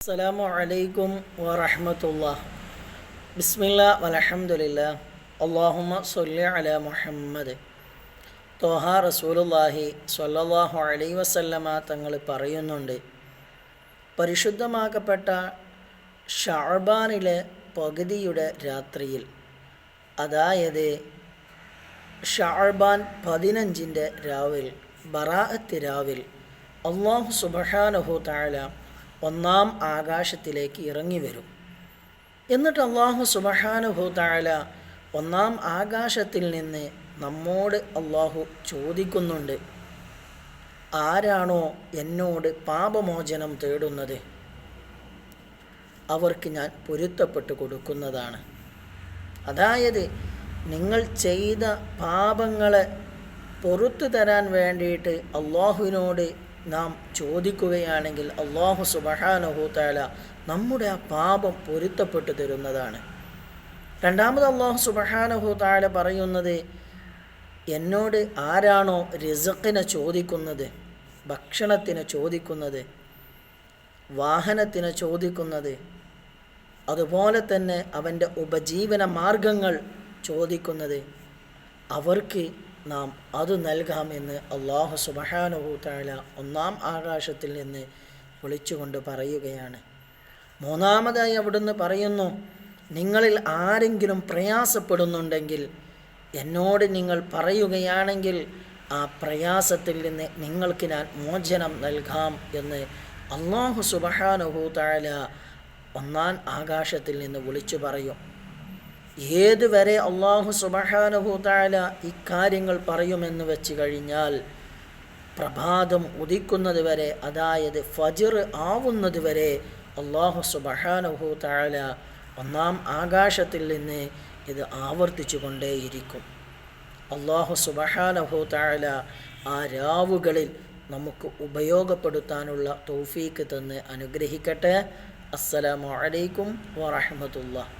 അസ്സലാമു അലൈക്കും വറഹ്മത്തുള്ളാഹി. ബിസ്മില്ലാഹ് വൽഹംദുലില്ലാഹ്. അല്ലാഹുമ്മ സ്വല്ലി അലാ മുഹമ്മദ്. ത്വാഹ റസൂലുള്ളാഹി സ്വല്ലല്ലാഹു അലൈഹി വസല്ലമ തങ്ങൾ പറയുന്നുണ്ട്, പരിശുദ്ധമാക്കപ്പെട്ട ഷഅബാനിലെ പകുതിയുടെ രാത്രിയിൽ, അതായത് ഷഅബാൻ 15-ൻ്റെ രാവിൽ, ബറാഅത്ത് രാവിൽ, അല്ലാഹു സുബ്ഹാനഹു തആല ഒന്നാം ആകാശത്തിലേക്ക് ഇറങ്ങി വരും. എന്നിട്ട് അല്ലാഹു സുബ്ഹാനഹു തആല ഒന്നാം ആകാശത്തിൽ നിന്ന് നമ്മോട് അല്ലാഹു ചോദിക്കുന്നുണ്ട്, ആരാണോ എന്നോട് പാപമോചനം തേടുന്നത് അവർക്ക് ഞാൻ പൊരുത്തപ്പെട്ട് കൊടുക്കുന്നതാണ്. അതായത് നിങ്ങൾ ചെയ്ത പാപങ്ങളെ പൊറുത്തു തരാൻ വേണ്ടിയിട്ട് അല്ലാഹുവിനോട് നാം ചോദിക്കുകയാണെങ്കിൽ അല്ലാഹു സുബ്ഹാനഹു തആല നമ്മുടെ ആ പാപം പൊരുത്തപ്പെട്ടു തരുന്നതാണ്. രണ്ടാമത് അല്ലാഹു സുബ്ഹാനഹു തആല പറയുന്നത്, എന്നോട് ആരാണോ റിസ്ഖിനെ ചോദിക്കുന്നത്, ഭക്ഷണത്തിന് ചോദിക്കുന്നത്, വാഹനത്തിന് ചോദിക്കുന്നത്, അതുപോലെ തന്നെ അവൻ്റെ ഉപജീവന മാർഗങ്ങൾ ചോദിക്കുന്നത്, അവർക്ക് നാം അത് നൽകാമെന്ന് അല്ലാഹു സുബ്ഹാനഹു തആല ഒന്നാം ആകാശത്തിൽ നിന്ന് വിളിച്ചുകൊണ്ട് പറയുകയാണ്. മൂന്നാമതായി അവിടുന്ന് പറയുന്നു, നിങ്ങളിൽ ആരെങ്കിലും പ്രയാസപ്പെടുന്നുണ്ടെങ്കിൽ എന്നോട് നിങ്ങൾ പറയുകയാണെങ്കിൽ ആ പ്രയാസത്തിൽ നിന്ന് നിങ്ങൾക്ക് ഞാൻ മോചനം നൽകാം എന്ന് അല്ലാഹു സുബ്ഹാനഹു തആല ഒന്നാം ആകാശത്തിൽ നിന്ന് വിളിച്ചു പറയും. ഏതുവരെ അല്ലാഹു സുബ്ഹാനഹു തആല ഇക്കാര്യങ്ങൾ പറയുമെന്ന് വെച്ച് കഴിഞ്ഞാൽ, പ്രഭാതം ഉദിക്കുന്നത് വരെ, അതായത് ഫജ്ർ ആവുന്നത് വരെ അല്ലാഹു സുബ്ഹാനഹു തആല ഒന്നാം ആകാശത്തിൽ നിന്ന് ഇത് ആവർത്തിച്ചു കൊണ്ടേയിരിക്കും. അല്ലാഹു സുബ്ഹാനഹു തആല ആ രാവുകളിൽ നമുക്ക് ഉപയോഗപ്പെടുത്താനുള്ള തൗഫീക്ക് തന്ന് അനുഗ്രഹിക്കട്ടെ. അസ്സലാമു അലൈക്കും വറഹ്മത്തുള്ളാഹി.